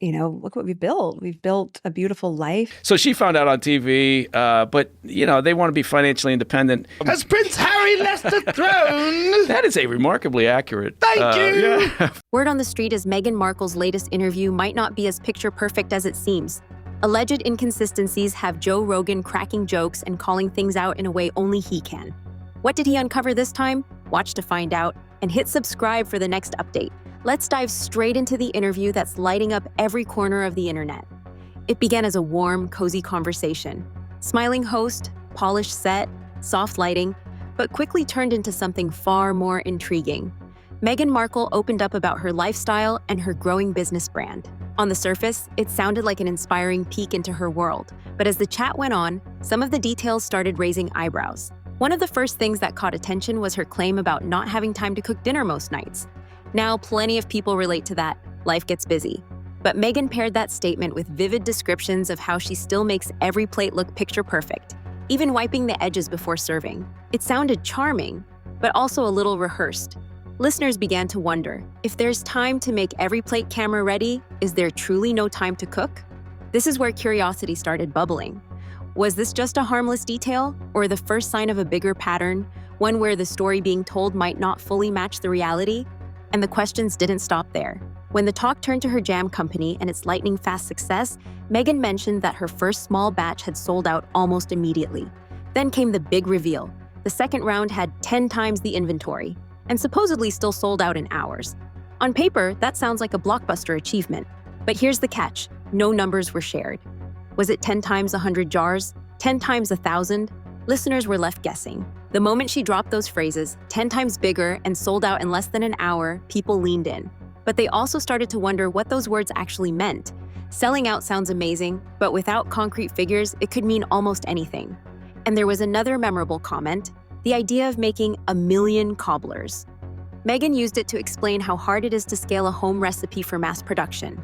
look what we've built. We've built a beautiful life. So she found out on TV, but, they want to be financially independent. Has Prince Harry left the throne? That is a remarkably accurate. Thank you. Yeah. Word on the street is Meghan Markle's latest interview might not be as picture perfect as it seems. Alleged inconsistencies have Joe Rogan cracking jokes and calling things out in a way only he can. What did he uncover this time? Watch to find out, and hit subscribe for the next update. Let's dive straight into the interview that's lighting up every corner of the internet. It began as a warm, cozy conversation. Smiling host, polished set, soft lighting, but quickly turned into something far more intriguing. Meghan Markle opened up about her lifestyle and her growing business brand. On the surface, it sounded like an inspiring peek into her world, but as the chat went on, some of the details started raising eyebrows. One of the first things that caught attention was her claim about not having time to cook dinner most nights. Now, plenty of people relate to that. Life gets busy. But Meghan paired that statement with vivid descriptions of how she still makes every plate look picture perfect, even wiping the edges before serving. It sounded charming, but also a little rehearsed. Listeners began to wonder, if there's time to make every plate camera ready, is there truly no time to cook? This is where curiosity started bubbling. Was this just a harmless detail, or the first sign of a bigger pattern, one where the story being told might not fully match the reality? And the questions didn't stop there. When the talk turned to her jam company and its lightning-fast success, Meghan mentioned that her first small batch had sold out almost immediately. Then came the big reveal. The second round had 10 times the inventory, and supposedly still sold out in hours. On paper, that sounds like a blockbuster achievement. But here's the catch: no numbers were shared. Was it 10 times 100 jars? 10 times 1,000? Listeners were left guessing. The moment she dropped those phrases, 10 times bigger and sold out in less than an hour, people leaned in. But they also started to wonder what those words actually meant. Selling out sounds amazing, but without concrete figures, it could mean almost anything. And there was another memorable comment: the idea of making 1,000,000 cobblers. Meghan used it to explain how hard it is to scale a home recipe for mass production.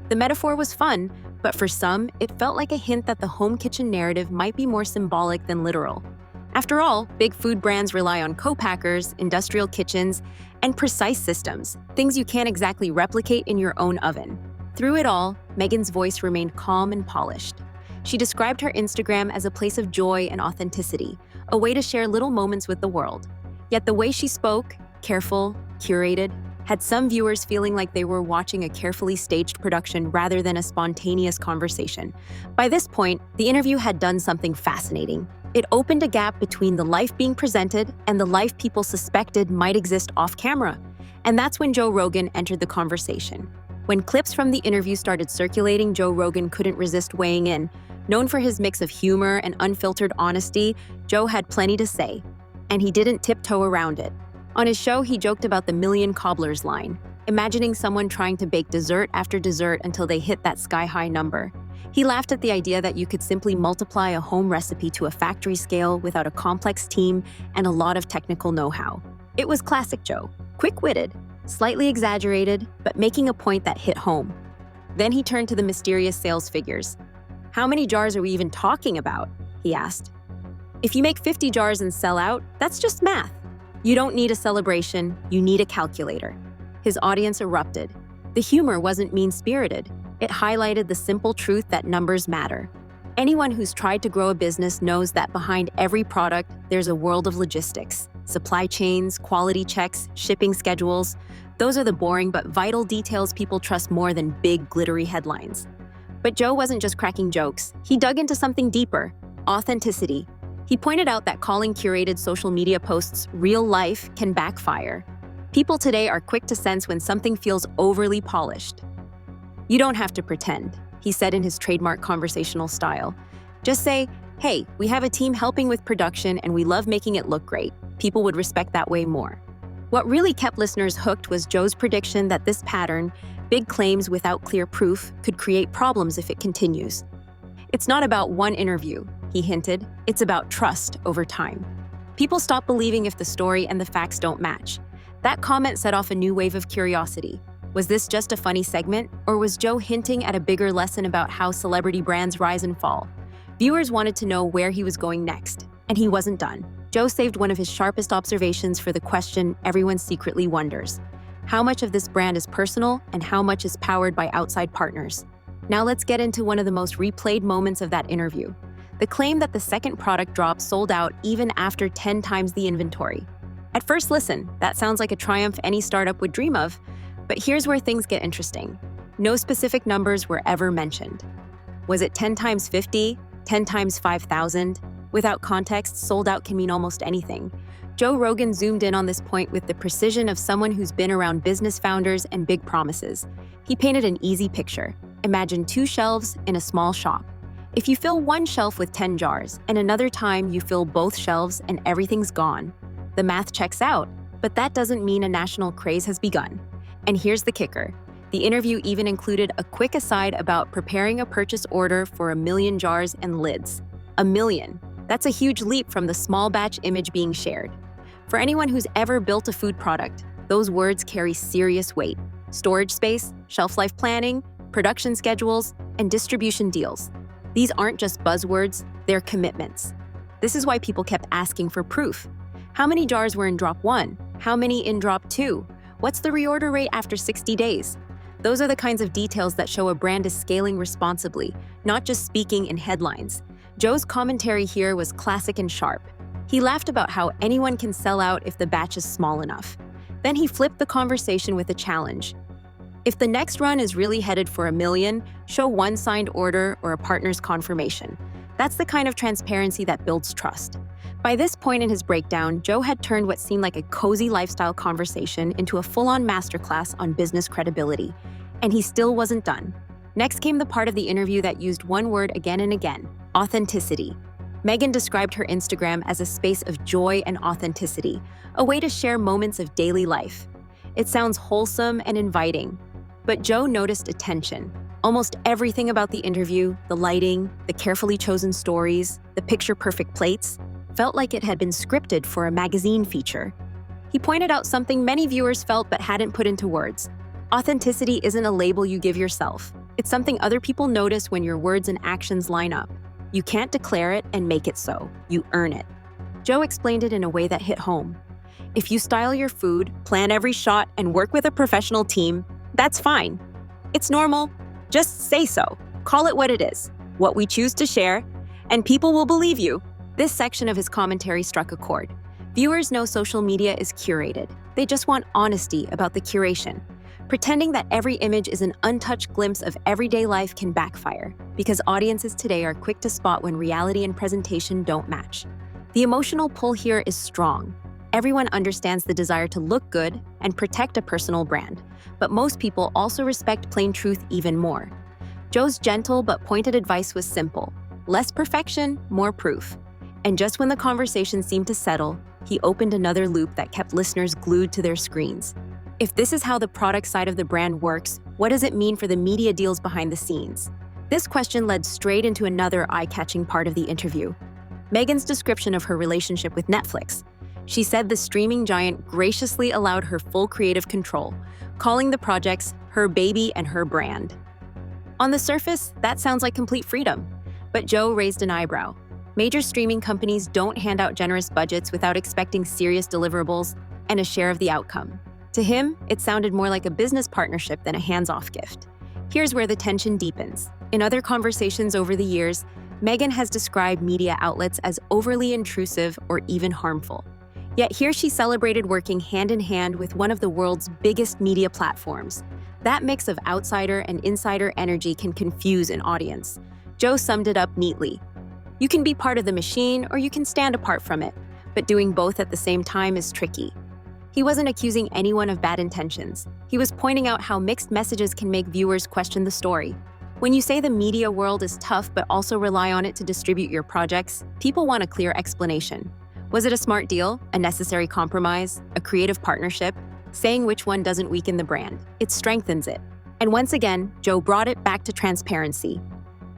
The metaphor was fun, but for some, it felt like a hint that the home kitchen narrative might be more symbolic than literal. After all, big food brands rely on co-packers, industrial kitchens, and precise systems, things you can't exactly replicate in your own oven. Through it all, Meghan's voice remained calm and polished. She described her Instagram as a place of joy and authenticity, a way to share little moments with the world. Yet the way she spoke, careful, curated, had some viewers feeling like they were watching a carefully staged production rather than a spontaneous conversation. By this point, the interview had done something fascinating. It opened a gap between the life being presented and the life people suspected might exist off camera. And that's when Joe Rogan entered the conversation. When clips from the interview started circulating, Joe Rogan couldn't resist weighing in. Known for his mix of humor and unfiltered honesty, Joe had plenty to say, and he didn't tiptoe around it. On his show, he joked about the 1,000,000 cobblers line, imagining someone trying to bake dessert after dessert until they hit that sky-high number. He laughed at the idea that you could simply multiply a home recipe to a factory scale without a complex team and a lot of technical know-how. It was classic Joe, quick-witted, slightly exaggerated, but making a point that hit home. Then he turned to the mysterious sales figures. "How many jars are we even talking about?" he asked. "If you make 50 jars and sell out, that's just math. You don't need a celebration, you need a calculator." His audience erupted. The humor wasn't mean-spirited. It highlighted the simple truth that numbers matter. Anyone who's tried to grow a business knows that behind every product, there's a world of logistics. Supply chains, quality checks, shipping schedules. Those are the boring but vital details people trust more than big, glittery headlines. But Joe wasn't just cracking jokes. He dug into something deeper: authenticity. He pointed out that calling curated social media posts real life can backfire. People today are quick to sense when something feels overly polished. "You don't have to pretend," he said in his trademark conversational style. "Just say, hey, we have a team helping with production and we love making it look great." People would respect that way more. What really kept listeners hooked was Joe's prediction that this pattern, big claims without clear proof, could create problems if it continues. "It's not about one interview," he hinted. "It's about trust over time." People stop believing if the story and the facts don't match. That comment set off a new wave of curiosity. Was this just a funny segment, or was Joe hinting at a bigger lesson about how celebrity brands rise and fall? Viewers wanted to know where he was going next, and he wasn't done. Joe saved one of his sharpest observations for the question everyone secretly wonders. How much of this brand is personal and how much is powered by outside partners? Now let's get into one of the most replayed moments of that interview. The claim that the second product drop sold out even after 10 times the inventory. At first listen, that sounds like a triumph any startup would dream of, but here's where things get interesting. No specific numbers were ever mentioned. Was it 10 times 50? 10 times 5,000? Without context, sold out can mean almost anything. Joe Rogan zoomed in on this point with the precision of someone who's been around business founders and big promises. He painted an easy picture. Imagine 2 shelves in a small shop. If you fill one shelf with 10 jars, and another time you fill both shelves and everything's gone, the math checks out, but that doesn't mean a national craze has begun. And here's the kicker. The interview even included a quick aside about preparing a purchase order for 1 million jars and lids. 1 million. That's a huge leap from the small batch image being shared. For anyone who's ever built a food product, those words carry serious weight. Storage space, shelf life planning, production schedules, and distribution deals. These aren't just buzzwords, they're commitments. This is why people kept asking for proof. How many jars were in drop 1? How many in drop 2? What's the reorder rate after 60 days? Those are the kinds of details that show a brand is scaling responsibly, not just speaking in headlines. Joe's commentary here was classic and sharp. He laughed about how anyone can sell out if the batch is small enough. Then he flipped the conversation with a challenge. If the next run is really headed for 1 million, show one signed order or a partner's confirmation. That's the kind of transparency that builds trust. By this point in his breakdown, Joe had turned what seemed like a cozy lifestyle conversation into a full-on masterclass on business credibility. And he still wasn't done. Next came the part of the interview that used one word again and again: authenticity. Meghan described her Instagram as a space of joy and authenticity, a way to share moments of daily life. It sounds wholesome and inviting, but Joe noticed a tension. Almost everything about the interview, the lighting, the carefully chosen stories, the picture-perfect plates, felt like it had been scripted for a magazine feature. He pointed out something many viewers felt but hadn't put into words. Authenticity isn't a label you give yourself. It's something other people notice when your words and actions line up. You can't declare it and make it so. You earn it. Joe explained it in a way that hit home. If you style your food, plan every shot, and work with a professional team, that's fine. It's normal. Just say so. Call it what it is, what we choose to share, and people will believe you. This section of his commentary struck a chord. Viewers know social media is curated. They just want honesty about the curation. Pretending that every image is an untouched glimpse of everyday life can backfire, because audiences today are quick to spot when reality and presentation don't match. The emotional pull here is strong. Everyone understands the desire to look good and protect a personal brand, but most people also respect plain truth even more. Joe's gentle but pointed advice was simple: less perfection, more proof. And just when the conversation seemed to settle, he opened another loop that kept listeners glued to their screens. If this is how the product side of the brand works, what does it mean for the media deals behind the scenes? This question led straight into another eye-catching part of the interview: Meghan's description of her relationship with Netflix. She said the streaming giant graciously allowed her full creative control, calling the projects her baby and her brand. On the surface, that sounds like complete freedom, but Joe raised an eyebrow. Major streaming companies don't hand out generous budgets without expecting serious deliverables and a share of the outcome. To him, it sounded more like a business partnership than a hands-off gift. Here's where the tension deepens. In other conversations over the years, Meghan has described media outlets as overly intrusive or even harmful. Yet here she celebrated working hand-in-hand with one of the world's biggest media platforms. That mix of outsider and insider energy can confuse an audience. Joe summed it up neatly. You can be part of the machine or you can stand apart from it, but doing both at the same time is tricky. He wasn't accusing anyone of bad intentions. He was pointing out how mixed messages can make viewers question the story. When you say the media world is tough but also rely on it to distribute your projects, people want a clear explanation. Was it a smart deal, a necessary compromise, a creative partnership? Saying which one doesn't weaken the brand, it strengthens it. And once again, Joe brought it back to transparency.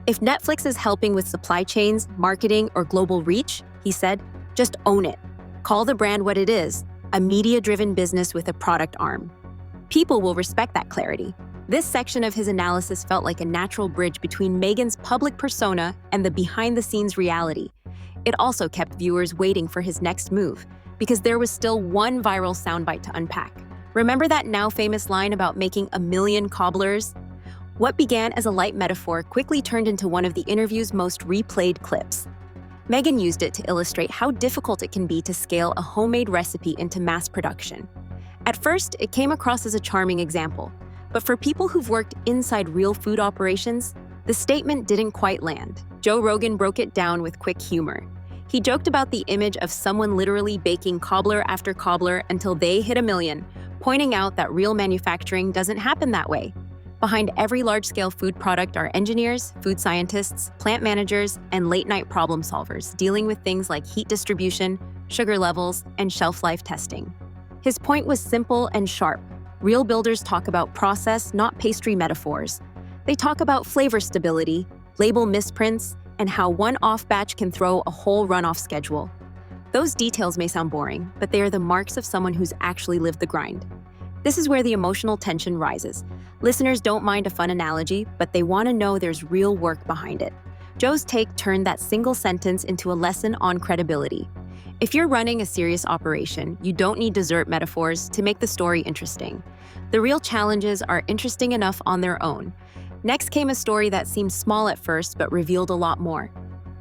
If Netflix is helping with supply chains, marketing, or global reach, he said, just own it. Call the brand what it is, a media-driven business with a product arm. People will respect that clarity. This section of his analysis felt like a natural bridge between Meghan's public persona and the behind-the-scenes reality. It also kept viewers waiting for his next move, because there was still one viral soundbite to unpack. Remember that now famous line about making a million cobblers? What began as a light metaphor quickly turned into one of the interview's most replayed clips. Meghan used it to illustrate how difficult it can be to scale a homemade recipe into mass production. At first, it came across as a charming example, but for people who've worked inside real food operations, the statement didn't quite land. Joe Rogan broke it down with quick humor. He joked about the image of someone literally baking cobbler after cobbler until they hit a million, pointing out that real manufacturing doesn't happen that way. Behind every large-scale food product are engineers, food scientists, plant managers, and late-night problem solvers dealing with things like heat distribution, sugar levels, and shelf life testing. His point was simple and sharp. Real builders talk about process, not pastry metaphors. They talk about flavor stability, label misprints, and how one off batch can throw a whole run-off schedule. Those details may sound boring, but they are the marks of someone who's actually lived the grind. This is where the emotional tension rises. Listeners don't mind a fun analogy, but they want to know there's real work behind it. Joe's take turned that single sentence into a lesson on credibility. If you're running a serious operation, you don't need dessert metaphors to make the story interesting. The real challenges are interesting enough on their own. Next came a story that seemed small at first but revealed a lot more.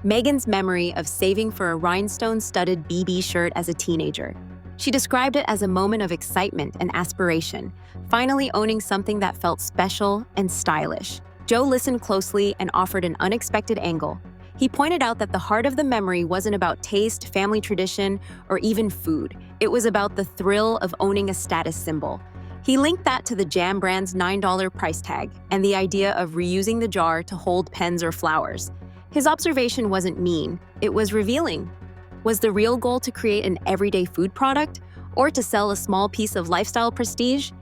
Meghan's memory of saving for a rhinestone-studded BB shirt as a teenager. She described it as a moment of excitement and aspiration, finally owning something that felt special and stylish. Joe listened closely and offered an unexpected angle. He pointed out that the heart of the memory wasn't about taste, family tradition, or even food. It was about the thrill of owning a status symbol. He linked that to the jam brand's $9 price tag and the idea of reusing the jar to hold pens or flowers. His observation wasn't mean, it was revealing. Was the real goal to create an everyday food product or to sell a small piece of lifestyle prestige?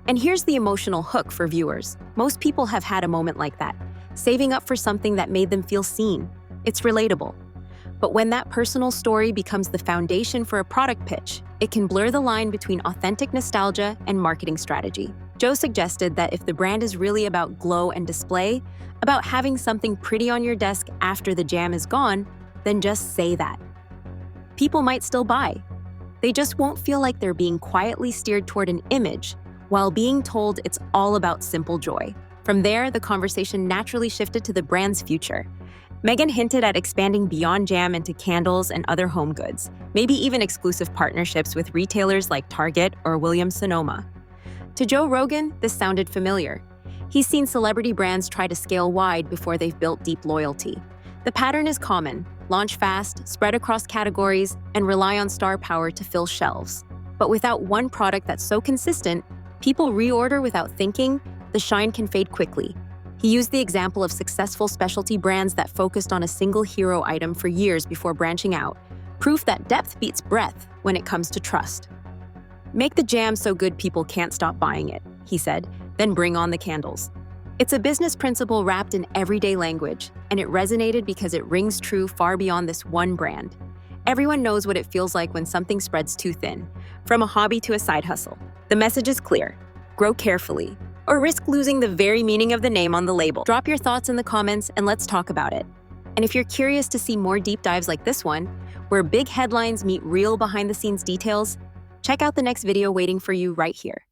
And here's the emotional hook for viewers. Most people have had a moment like that, saving up for something that made them feel seen. It's relatable. But when that personal story becomes the foundation for a product pitch, it can blur the line between authentic nostalgia and marketing strategy. Joe suggested that if the brand is really about glow and display, about having something pretty on your desk after the jam is gone, then just say that. People might still buy. They just won't feel like they're being quietly steered toward an image while being told it's all about simple joy. From there, the conversation naturally shifted to the brand's future. Meghan hinted at expanding beyond jam into candles and other home goods, maybe even exclusive partnerships with retailers like Target or Williams-Sonoma. To Joe Rogan, this sounded familiar. He's seen celebrity brands try to scale wide before they've built deep loyalty. The pattern is common: launch fast, spread across categories, and rely on star power to fill shelves. But without one product that's so consistent, people reorder without thinking, the shine can fade quickly. He used the example of successful specialty brands that focused on a single hero item for years before branching out, proof that depth beats breadth when it comes to trust. Make the jam so good people can't stop buying it, he said, then bring on the candles. It's a business principle wrapped in everyday language, and it resonated because it rings true far beyond this one brand. Everyone knows what it feels like when something spreads too thin, from a hobby to a side hustle. The message is clear: grow carefully, or risk losing the very meaning of the name on the label. Drop your thoughts in the comments and let's talk about it. And if you're curious to see more deep dives like this one, where big headlines meet real behind-the-scenes details, check out the next video waiting for you right here.